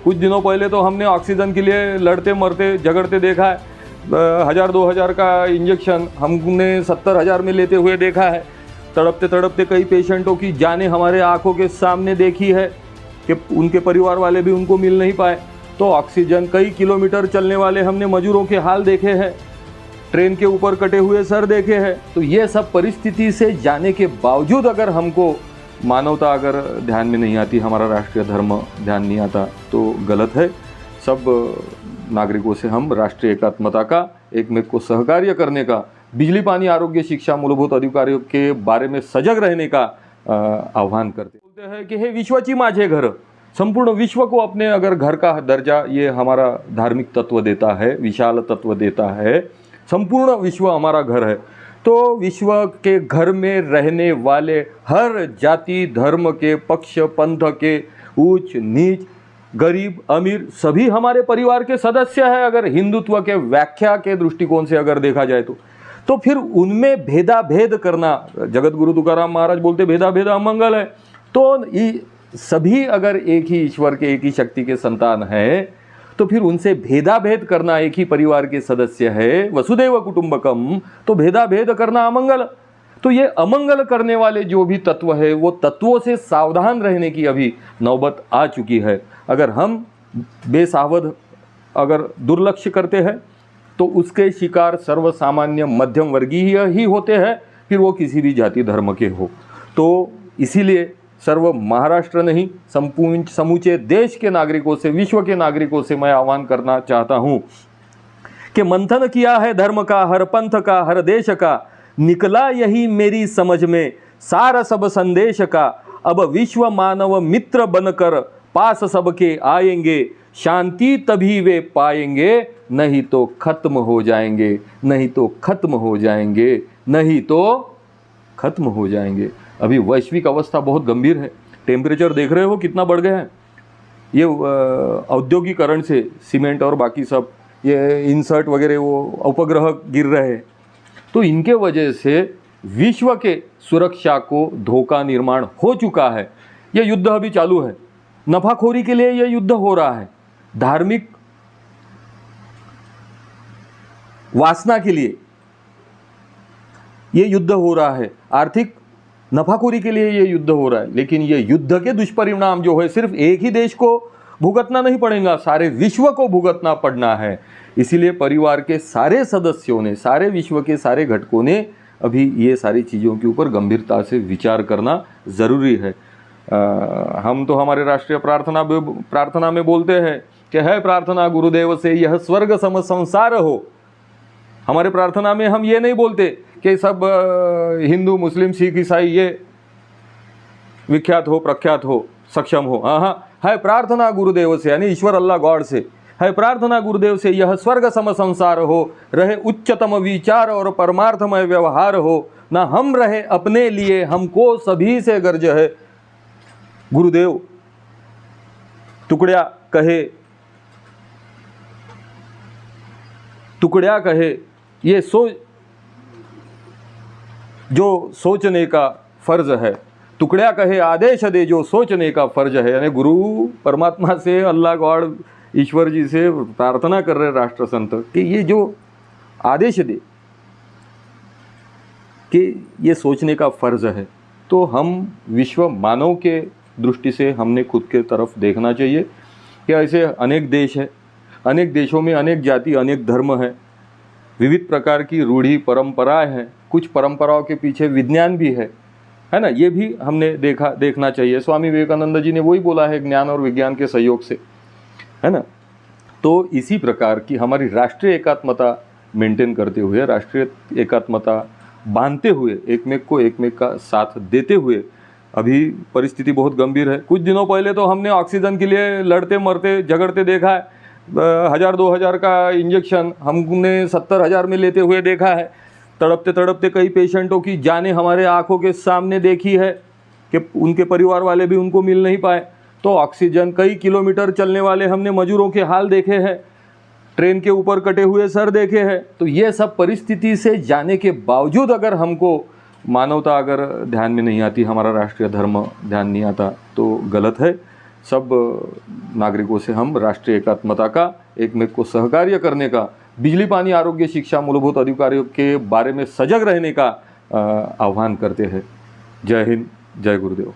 कुछ दिनों पहले तो हमने ऑक्सीजन के लिए लड़ते मरते झगड़ते देखा है। 1000-2000 का इंजेक्शन हमने 70,000 में लेते हुए देखा है। तड़पते तड़पते कई पेशेंटों की जानें हमारे आंखों के सामने देखी है कि उनके परिवार वाले भी उनको मिल नहीं पाए। तो ऑक्सीजन कई किलोमीटर चलने वाले हमने मजदूरों के हाल देखे हैं, ट्रेन के ऊपर कटे हुए सर देखे हैं। तो ये सब परिस्थिति से जाने के बावजूद अगर हमको मानवता अगर ध्यान में नहीं आती, हमारा राष्ट्रीय धर्म ध्यान नहीं आता, तो गलत है। सब नागरिकों से हम राष्ट्रीय एकात्मता का, एकमेक को सहकार्य करने का, बिजली पानी आरोग्य शिक्षा मूलभूत अधिकारों के बारे में सजग रहने का आह्वान करते हैं कि हे विश्वाची माझे घर, संपूर्ण विश्व को अपने अगर घर का दर्जा ये हमारा धार्मिक तत्व देता है, विशाल तत्व देता है, संपूर्ण विश्व हमारा घर है। तो विश्व के घर में रहने वाले हर जाति धर्म के, पक्ष पंथ के, ऊंच नीच, गरीब अमीर सभी हमारे परिवार के सदस्य हैं। अगर हिंदुत्व के व्याख्या के दृष्टिकोण से अगर देखा जाए तो फिर उनमें भेदाभेद करना, जगत गुरु तुकाराम महाराज बोलते भेदाभेद अमंगल है। तो सभी अगर एक ही ईश्वर के, एक ही शक्ति के संतान है, तो फिर उनसे भेदाभेद करना, एक ही परिवार के सदस्य है, वसुदैव कुटुंबकम, तो भेदाभेद करना अमंगल। तो ये अमंगल करने वाले जो भी तत्व है, वो तत्वों से सावधान रहने की अभी नौबत आ चुकी है। अगर हम बेसावध अगर दुर्लक्ष्य करते हैं तो उसके शिकार सर्वसामान्य मध्यम वर्गीय ही होते हैं, फिर वो किसी भी जाति धर्म के हो। तो इसीलिए सर्व महाराष्ट्र नहीं, समूचे देश के नागरिकों से, विश्व के नागरिकों से मैं आह्वान करना चाहता हूँ कि मंथन किया है धर्म का, हर पंथ का, हर देश का, निकला यही मेरी समझ में सार सब संदेश का। अब विश्व मानव मित्र बनकर पास सबके आएंगे, शांति तभी वे पाएंगे, नहीं तो खत्म हो जाएंगे, नहीं तो खत्म हो जाएंगे, नहीं तो खत्म हो जाएंगे। अभी वैश्विक अवस्था बहुत गंभीर है। टेम्परेचर देख रहे हो कितना बढ़ गया है। ये औद्योगिकरण से सीमेंट और बाकी सब ये इंसर्ट वगैरह वो उपग्रह गिर रहे हैं, तो इनके वजह से विश्व के सुरक्षा को धोखा निर्माण हो चुका है। ये युद्ध अभी चालू है, नफाखोरी के लिए ये युद्ध हो रहा है, धार्मिक वासना के लिए ये युद्ध हो रहा है, आर्थिक नफाखोरी के लिए ये युद्ध हो रहा है। लेकिन ये युद्ध के दुष्परिणाम जो है सिर्फ एक ही देश को भुगतना नहीं पड़ेगा, सारे विश्व को भुगतना पड़ना है। इसीलिए परिवार के सारे सदस्यों ने, सारे विश्व के सारे घटकों ने अभी ये सारी चीज़ों के ऊपर गंभीरता से विचार करना ज़रूरी है। हम तो हमारे राष्ट्रीय प्रार्थना में बोलते हैं कि है प्रार्थना गुरुदेव से यह स्वर्ग सम संसार हो। हमारे प्रार्थना में हम ये नहीं बोलते कि सब हिंदू मुस्लिम सिख ईसाई ये विख्यात हो, प्रख्यात हो, सक्षम हो। हाँ, है प्रार्थना गुरुदेव से, यानी ईश्वर अल्लाह गॉड से है प्रार्थना गुरुदेव से यह स्वर्ग सम संसार हो, रहे उच्चतम विचार और परमार्थमय व्यवहार हो, ना हम रहे अपने लिए, हमको सभी से गर्ज है। गुरुदेव टुकड़िया कहे ये जो सोचने का फर्ज है, टुकड़िया कहे आदेश दे जो सोचने का फर्ज है। यानी गुरु परमात्मा से, अल्लाह गॉड ईश्वर जी से प्रार्थना कर रहे राष्ट्र संत कि ये जो आदेश दे कि ये सोचने का फर्ज है। तो हम विश्व मानव के दृष्टि से हमने खुद के तरफ देखना चाहिए कि ऐसे अनेक देश है, अनेक देशों में अनेक जाति, अनेक धर्म है, विविध प्रकार की रूढ़ी परंपराएं हैं, कुछ परंपराओं के पीछे विज्ञान भी है ना। ये भी हमने देखना चाहिए। स्वामी विवेकानंद जी ने वही बोला है, ज्ञान और विज्ञान के सहयोग से, है ना। तो इसी प्रकार की हमारी राष्ट्रीय एकात्मता मेंटेन करते हुए, राष्ट्रीय एकात्मता बांधते हुए, एकमेक का साथ देते हुए, अभी परिस्थिति बहुत गंभीर है। कुछ दिनों पहले तो हमने ऑक्सीजन के लिए लड़ते मरते झगड़ते देखा है। 1000-2000 का इंजेक्शन हमने 70,000 में लेते हुए देखा है। तड़पते तड़पते कई पेशेंटों की जानें हमारे आंखों के सामने देखी है कि उनके परिवार वाले भी उनको मिल नहीं पाए। तो ऑक्सीजन कई किलोमीटर चलने वाले हमने मजदूरों के हाल देखे हैं, ट्रेन के ऊपर कटे हुए सर देखे हैं। तो ये सब परिस्थिति से जाने के बावजूद अगर हमको मानवता अगर ध्यान में नहीं आती, हमारा राष्ट्रीय धर्म ध्यान नहीं आता, तो गलत है। सब नागरिकों से हम राष्ट्रीय एकात्मता का, एक में को सहकार्य करने का, बिजली पानी आरोग्य शिक्षा मूलभूत अधिकारों के बारे में सजग रहने का आह्वान करते हैं। जय हिंद, जय गुरुदेव।